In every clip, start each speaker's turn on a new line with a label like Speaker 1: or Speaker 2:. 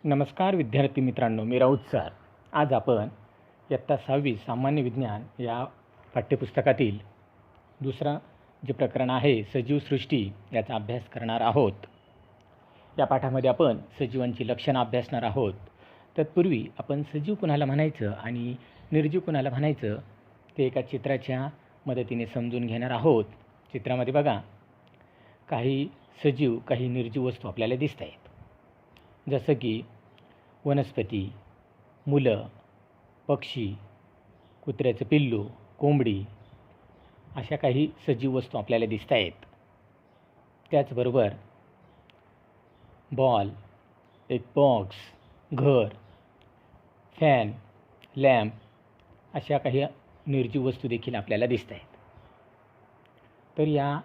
Speaker 1: नमस्कार विद्यार्थी मित्रांनो, मी राऊत सर. आज आपण इयत्ता 6वी सामान्य विज्ञान या पाठ्यपुस्तकातील दुसरा जे प्रकरण आहे सजीव सृष्टी याचा अभ्यास करणार आहोत. या पाठामध्ये आपण सजीवांची लक्षणं अभ्यासणार आहोत. तत्पूर्वी आपण सजीव कुणाला म्हणायचं आणि निर्जीव कुणाला म्हणायचं ते एका चित्राच्या मदतीने समजून घेणार आहोत. चित्रामध्ये बघा, काही सजीव काही निर्जीव वस्तू आपल्याला दिसत आहेत. जसं की वनस्पती, मुलं, पक्षी, कुत्र्याचं पिल्लू, कोंबडी अशा काही सजीव वस्तू आपल्याला दिसत आहेत. त्याचबरोबर बॉल, एक बॉक्स, घर, फॅन, लॅम्प अशा काही निर्जीव वस्तू देखील आपल्याला दिसत आहेत. तर या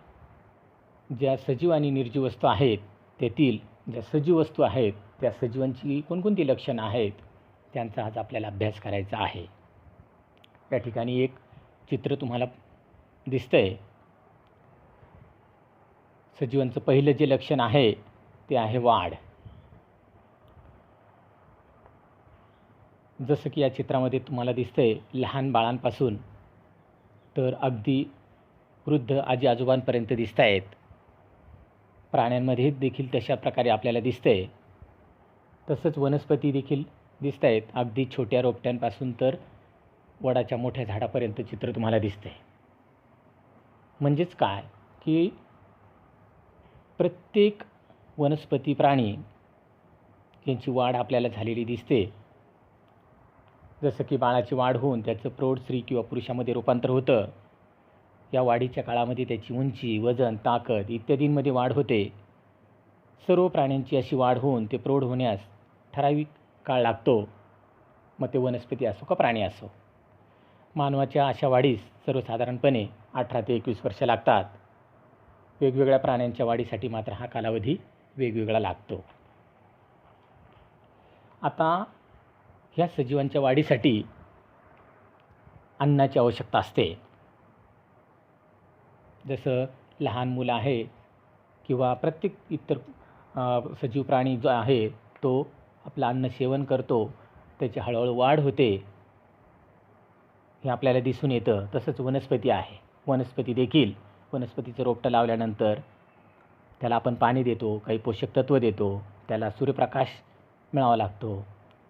Speaker 1: ज्या सजीव आणि निर्जीव वस्तू आहेत त्यातील ज्या सजीव वस्तू आहेत त्या सजीवांची कोणकोणती लक्षणं आहेत त्यांचा आज आपल्याला अभ्यास करायचा आहे. या ठिकाणी एक चित्र तुम्हाला दिसतंय. सजीवांचं पहिलं जे लक्षण आहे ते आहे वाढ. जसं की या चित्रामध्ये तुम्हाला दिसतंय लहान बाळांपासून तर अगदी वृद्ध आजी आजोबांपर्यंत दिसत आहेत. प्राण्यांमध्ये देखील तशा प्रकारे आपल्याला दिसतंय. तसंच वनस्पती देखील दिसत आहेत. अगदी छोट्या रोपट्यांपासून तर वडाच्या मोठ्या झाडापर्यंत चित्र तुम्हाला दिसतंय. म्हणजेच काय की प्रत्येक वनस्पती प्राणी यांची वाढ आपल्याला झालेली दिसते. जसं की बाळाची वाढ होऊन त्याचं प्रौढ स्त्री किंवा पुरुषामध्ये रूपांतर होतं. या वाढीच्या काळामध्ये त्याची उंची, वजन, ताकद इत्यादींमध्ये वाढ होते. सर्व प्राण्यांची अशी वाढ होऊन ते प्रौढ होण्यास ठराविक काळ लागतो. मग ते वनस्पती असो का प्राणी असो. मानवाच्या अशा वाढीस सर्वसाधारणपणे 18 ते 21 वर्ष लागतात. वेगवेगळ्या प्राण्यांच्या वाढीसाठी मात्र हा कालावधी वेगवेगळा लागतो. आता ह्या सजीवांच्या वाढीसाठी अन्नाची आवश्यकता असते. जसं लहान मुलं आहे किंवा प्रत्येक इतर सजीव प्राणी जो आहे तो आपलं अन्न सेवन करतो, त्याची हळूहळू वाढ होते, हे आपल्याला दिसून येतं. तसंच वनस्पती आहे. वनस्पती देखील वनस्पतीचं रोपटं लावल्यानंतर त्याला आपण पाणी देतो, काही पोषक तत्त्व देतो, त्याला सूर्यप्रकाश मिळावा लागतो,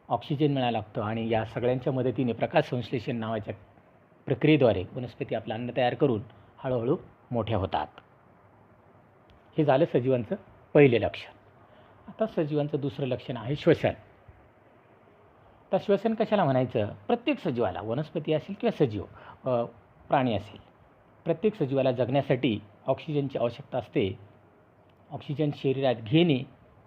Speaker 1: ऑक्सिजन मिळायला लागतं आणि या सगळ्यांच्या मदतीने प्रकाश संश्लेषण नावाच्या प्रक्रियेद्वारे वनस्पती आपलं अन्न तयार करून हळूहळू मोठ्या होतात. हे झालं सजीवांचं पहिले लक्षण. आता सजीवांचं दुसरं लक्षण आहे श्वसन. तर श्वसन कशाला म्हणायचं? प्रत्येक सजीवाला, वनस्पती असेल किंवा सजीव प्राणी असेल, प्रत्येक सजीवाला जगण्यासाठी ऑक्सिजनची आवश्यकता असते. ऑक्सिजन शरीरात घेणे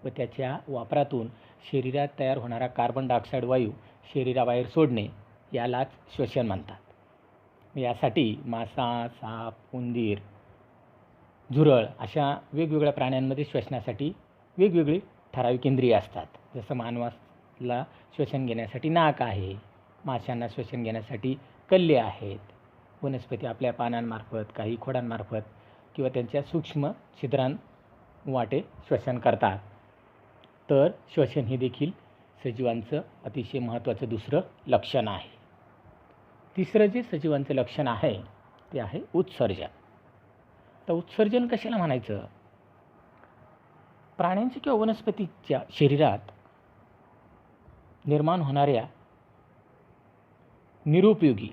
Speaker 1: व त्याच्या वापरातून शरीरात तयार होणारा कार्बन डायऑक्साईड वायू शरीराबाहेर सोडणे यालाच श्वसन म्हणतात. यासाठी मासा, साप, उंदीर, झुरळ अशा वेगवेगळ्या प्राण्यांमध्ये श्वसनासाठी वेगवेगळी ठराविक इंद्रिय असतात. जसं मानवाला श्वसन घेण्यासाठी नाक आहे, माशांना श्वसन घेण्यासाठी कल्ले आहेत, वनस्पती आपल्या पानांमार्फत, काही खोडांमार्फत किंवा त्यांच्या सूक्ष्म छिद्रांवाटे श्वसन करतात. तर श्वसन हे देखील सजीवांचं अतिशय महत्त्वाचं दुसरं लक्षण आहे. तिसरं जे सजीवांचं लक्षण आहे ते आहे उत्सर्जन. तर उत्सर्जन कशाला म्हणायचं? प्राण्यांच्या किंवा वनस्पतीच्या शरीरात निर्माण होणाऱ्या निरुपयोगी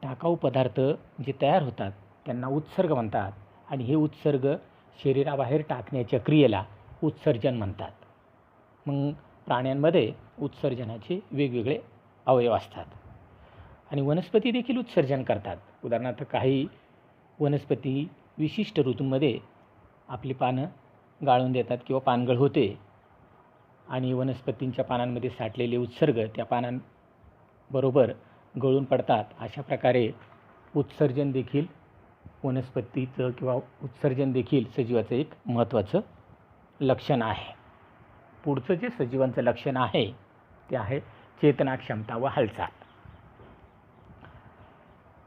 Speaker 1: टाकाऊ पदार्थ जे तयार होतात त्यांना उत्सर्ग म्हणतात आणि हे उत्सर्ग शरीराबाहेर टाकण्याच्या क्रियेला उत्सर्जन म्हणतात. मग प्राण्यांमध्ये उत्सर्जनाचे वेगवेगळे अवयव असतात आणि वनस्पती देखील उत्सर्जन करतात. उदाहरणार्थ काही वनस्पती विशिष्ट ऋतूंमध्ये आपली पानं गाळून देतात किंवा पानगळ होते आणि वनस्पतींच्या पानांमध्ये साठलेले उत्सर्ग त्या पानांबरोबर गळून पडतात. अशा प्रकारे उत्सर्जन देखील वनस्पतीचं किंवा उत्सर्जन देखील सजीवाचं एक महत्त्वाचं लक्षण आहे. पुढचं जे सजीवांचं लक्षण आहे ते आहे चेतना, क्षमता व हालचाल.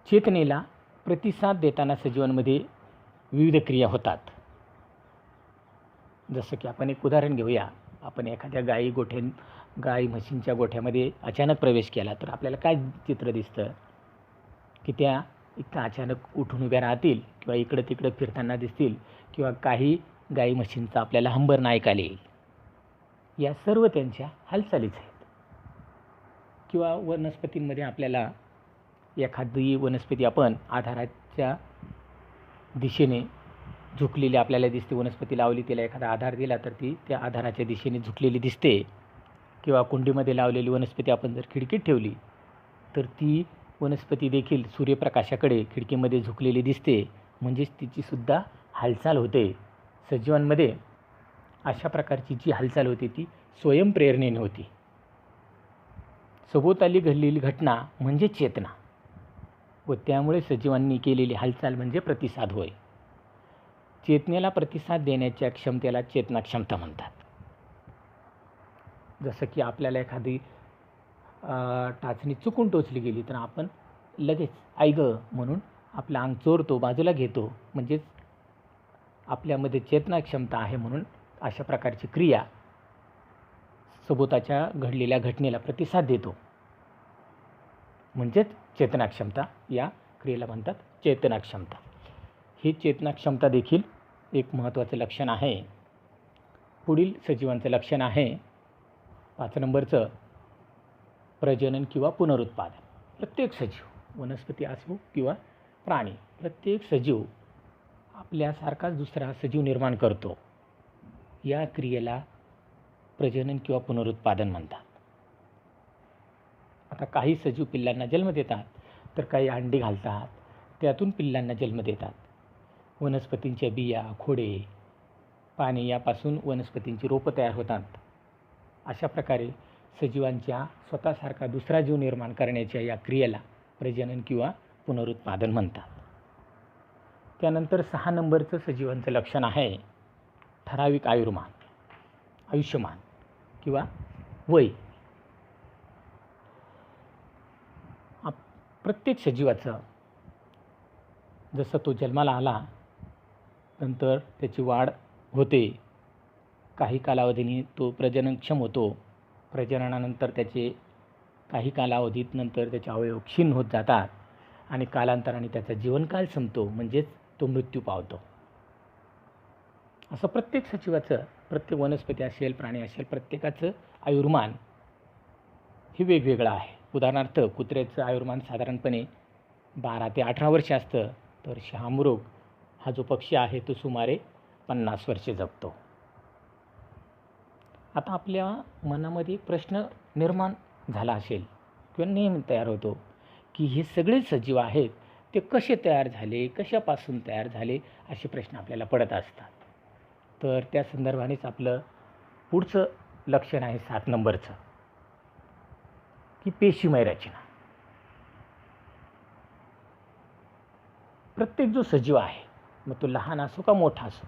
Speaker 1: चेतनेला प्रतिसाद देताना सजीवांमध्ये विविध क्रिया होतात. जसं की आपण एक उदाहरण घेऊया. आपण एखाद्या गाई म्हशींच्या गोठ्यामध्ये अचानक प्रवेश केला तर आपल्याला काय चित्र दिसतं की त्या इथं अचानक उठून उभ्या राहतील किंवा इकडं तिकडं फिरताना दिसतील किंवा काही गाई म्हशींचा आपल्याला हंबरणं ऐकायला येईल. या सर्व त्यांच्या हालचालीच आहेत. किंवा वनस्पतींमध्ये आपल्याला एखादी वनस्पती आपण आधाराच्या दिशेने झुकलेली आपल्याला दिसते. वनस्पती लावली, तिला एखादा आधार दिला तर ती त्या आधाराच्या दिशेने झुकलेली दिसते. किंवा कुंडीमध्ये लावलेली वनस्पती आपण जर खिडकीत ठेवली तर ती वनस्पती देखील सूर्यप्रकाशाकडे खिडकीमध्ये झुकलेली दिसते. म्हणजेच तिचीसुद्धा हालचाल होते. सजीवांमध्ये अशा प्रकारची जी हालचाल होती ती स्वयंप्रेरणेने होती. सभोवताली घडलेली घटना म्हणजे चेतना व त्यामुळे सजीवांनी केलेली हालचाल म्हणजे प्रतिसाद होय. चेतनेला प्रतिसाद देण्याच्या क्षमतेला चेतना क्षमता म्हणतात. जसं की आपल्याला एखादी टाचणी चुकून टोचली गेली तर आपण लगेच आई गं म्हणून आपलं अंग चोरतो, बाजूला घेतो. म्हणजेच आपल्यामध्ये चेतना क्षमता आहे म्हणून अशा प्रकारची क्रिया सभोवताच्या घडलेल्या घटनेला प्रतिसाद देतो. म्हणजेच चेतनाक्षमता, या क्रियेला म्हणतात चेतनाक्षमता. ही चेतनाक्षमता देखील एक महत्त्वाचं लक्षण आहे. पुढील सजीवांचं लक्षण आहे 5 नंबरचं, प्रजनन किंवा पुनरुत्पादन. प्रत्येक सजीव, वनस्पती असो किंवा प्राणी, प्रत्येक सजीव आपल्यासारखाच दुसरा सजीव निर्माण करतो. या क्रियेला प्रजनन किंवा पुनरुत्पादन म्हणतात. आता काही सजीव पिल्लांना जन्म देतात तर काही अंडी घालतात, त्यातून पिल्लांना जन्म देतात. वनस्पतींच्या बिया, खोडे, पाने यापासून वनस्पतींची रोपं तयार होतात. अशा प्रकारे सजीवांच्या स्वतःसारखा दुसरा जीव निर्माण करण्याच्या या क्रियेला प्रजनन किंवा पुनरुत्पादन म्हणतात. त्यानंतर 6 नंबरचं सजीवांचं लक्षण आहे ठराविक आयुष्यमान किंवा वय. प्रत्येक सजीवाचं जसं तो जन्माला आला नंतर त्याची वाढ होते, काही कालावधीने तो प्रजननक्षम होतो. प्रजननानंतर त्याचे काही कालावधीत नंतर त्याचे अवयव क्षीण होत जातात आणि कालांतराने त्याचा जीवनकाल संपतो, म्हणजेच तो मृत्यू पावतो. असं प्रत्येक सजीवाचं, प्रत्येक वनस्पती असेल, प्राणी असेल, प्रत्येकाचं आयुर्मान हे वेगवेगळं आहे. उदाहरणार्थ कुत्र्याचं आयुर्मान साधारणपणे 12 ते 18 वर्ष असतं, तर शहामृग हा जो पक्षी आहे तो सुमारे 50 वर्षे जगतो. आता आपल्या मनामध्ये प्रश्न निर्माण झाला असेल किंवा नेहमी तयार होतो की हे सगळे सजीव आहेत ते कसे तयार झाले, कशापासून तयार झाले, असे प्रश्न आपल्याला पडत असतात. तर त्या संदर्भानेच आपलं पुढचं लक्षण आहे 7 नंबरचं की पेशीमय रचना. प्रत्येक जो सजीव आहे, मग तो लहान असो का मोठा असो,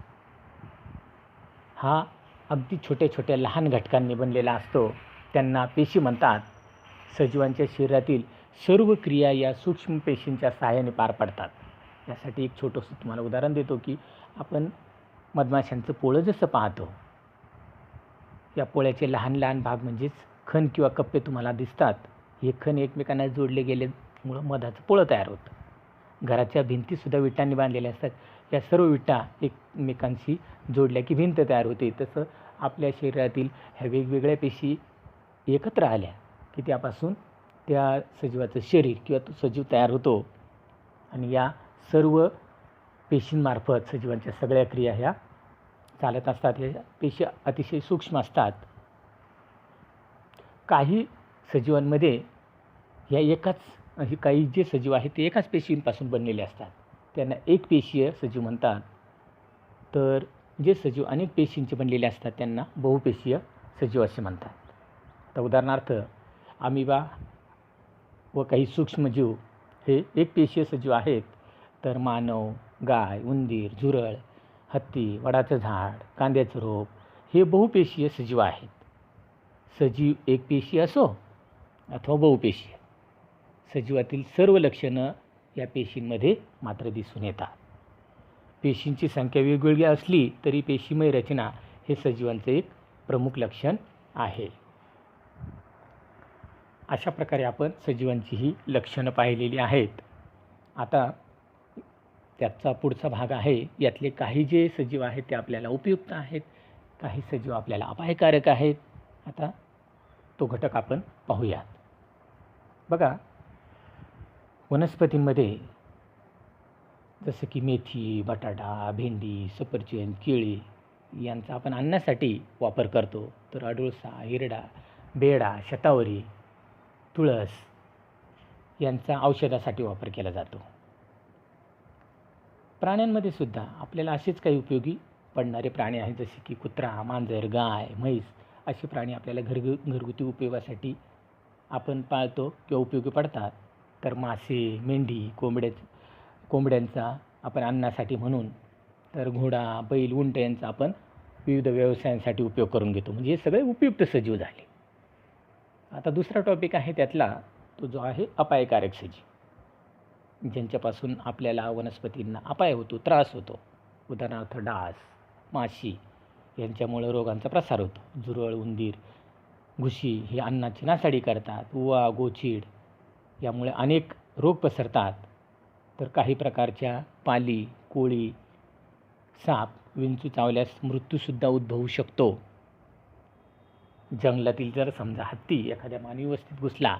Speaker 1: हा अगदी छोट्या छोट्या लहान घटकांनी बनलेला असतो. त्यांना पेशी म्हणतात. सजीवांच्या शरीरातील सर्व क्रिया या सूक्ष्म पेशींच्या सहाय्याने पार पडतात. यासाठी एक छोटंसं तुम्हाला उदाहरण देतो की आपण मधमाशांचं पोळं जसं पाहतो, या पोळ्याचे लहान लहान भाग म्हणजेच खण किंवा कप्पे तुम्हाला दिसतात. हे खण एकमेकांना जोडले गेल्यामुळं मधाचं पोळं तयार होतं. घराच्या भिंतीसुद्धा विटांनी बांधलेल्या असतात. या सर्व विटा एकमेकांशी जोडल्या की भिंत तयार होते. तसं आपल्या शरीरातील ह्या वेगवेगळ्या पेशी एकत्र आल्या की त्यापासून त्या सजीवाचं शरीर किंवा तो सजीव तयार होतो. आणि या सर्व पेशींमार्फत सजीवांच्या सगळ्या क्रिया ह्या चालत असतात. ह्या पेशी अतिशय सूक्ष्म असतात. काही सजीवांमध्ये ह्या काही जे सजीव आहेत ते एकाच पेशींपासून बनलेले असतात, त्यांना एकपेशीय सजीव म्हणतात. तर जे सजीव अनेक पेशींचे बनलेले असतात त्यांना बहुपेशीय सजीव असे म्हणतात. आता उदाहरणार्थ अमिबा व काही सूक्ष्मजीव हे एकपेशीय सजीव आहेत. तर मानव, गाय, उंदीर, झुरळ, हत्ती, वडाचं झाड, कांद्याचं रोप हे बहुपेशीय सजीव आहेत. सजीव एकपेशीय असो अथवा बहुपेशीय, सजीवातील सर्व लक्षणं या पेशींमध्ये मात्र दिसून येतात. पेशींची संख्या वेगवेगळी असली तरी पेशीमय रचना हे सजीवांचं एक प्रमुख लक्षण आहे. अशा प्रकारे आपण सजीवांची ही लक्षणं पाहिलेली आहेत. आता त्याचा पुढचा भाग आहे, यातले काही जे सजीव आहेत ते आपल्याला उपयुक्त आहेत, काही सजीव आपल्याला अपायकारक आहेत. आता तो घटक आपण पाहूयात. बघा, वनस्पतींमध्ये जसं की मेथी, बटाटा, भेंडी, सफरचंद, केळी यांचा आपण अन्नासाठी वापर करतो. तर अडुळसा, हिरडा, बेडा, शतावरी, तुळस यांचा औषधासाठी वापर केला जातो. प्राण्यांमध्ये सुद्धा आपल्याला असेच काही उपयोगी पडणारे प्राणी आहेत, जसे की कुत्रा, मांजर, गाय, म्हैस असे प्राणी आपल्याला घरगुती उपयोगासाठी आपण पाळतो किंवा उपयोगी पडतात. तर मासे, मेंढी, कोंबड्यांचा आपण अन्नासाठी म्हणून, तर घोडा, बैल, उंट यांचा आपण विविध व्यवसायांसाठी उपयोग करून घेतो. म्हणजे हे सगळे उपयुक्त सजीव झाले. आता दुसरा टॉपिक आहे त्यातला, तो जो आहे अपायकारक सजीव, ज्यांच्यापासून आपल्याला वनस्पतींना अपाय होतो, त्रास होतो. उदाहरणार्थ डास, माशी यांच्यामुळे रोगांचा प्रसार होतो. झुरळ, उंदीर, घुशी हे अन्नाची नासाडी करतात. उवा, गोचीड यामुळे अनेक रोग पसरतात. तर काही प्रकारच्या पाली, कोळी, साप, विंचू चावल्यास मृत्यूसुद्धा उद्भवू शकतो. जंगलातील जर समजा हत्ती एखाद्या मानवी वस्तीत घुसला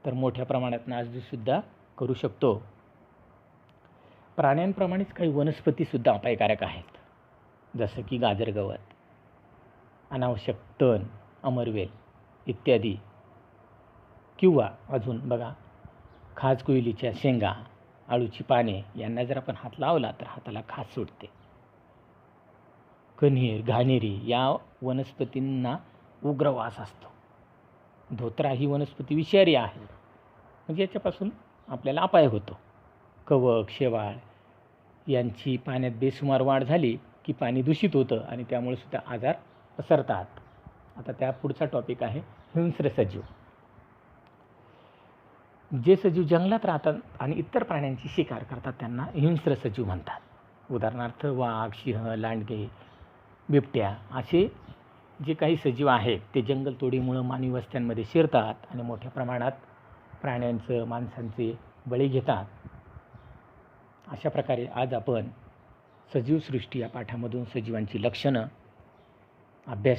Speaker 1: तर मोठ्या प्रमाणात नासधूससुद्धा करू शकतो. प्राण्यांप्रमाणेच काही वनस्पतीसुद्धा अपायकारक आहेत, जसं की गाजर गवत, अनावश्यक तण, अमरवेल इत्यादी. किंवा अजून बघा, खाजकुयलीच्या शेंगा, आळूची पाने यांना जर आपण हात लावला तर हाताला खाज सुटते. कण्हेर, घाणेरी या वनस्पतींना उग्र वास असतो. धोत्रा ही वनस्पती विषारी आहे, म्हणजे याच्यापासून आपल्याला अपाय होतो. कवक, शेवाळ यांची पाण्यात बेसुमार वाढ झाली की पाणी दूषित होतं आणि त्यामुळे सुद्धा आजार पसरतात. आता त्या पुढचा टॉपिक आहे हिंस्र सजीव. जे सजीव जंगलात राहतात आणि इतर प्राण्यांची शिकार करतात त्यांना हिंस्र सजीव म्हणतात. उदाहरणार्थ वाघ, सिंह, लांडगे, बिबट्या असे जे काही सजीव आहेत ते जंगलतोडीमुळं मानवी वस्त्यांमध्ये शिरतात आणि मोठ्या प्रमाणात प्राण्यांचं, माणसांचे बळी घेतात. अशा प्रकारे आज आपण सजीवसृष्टी या पाठामधून सजीवांची लक्षणं अभ्यास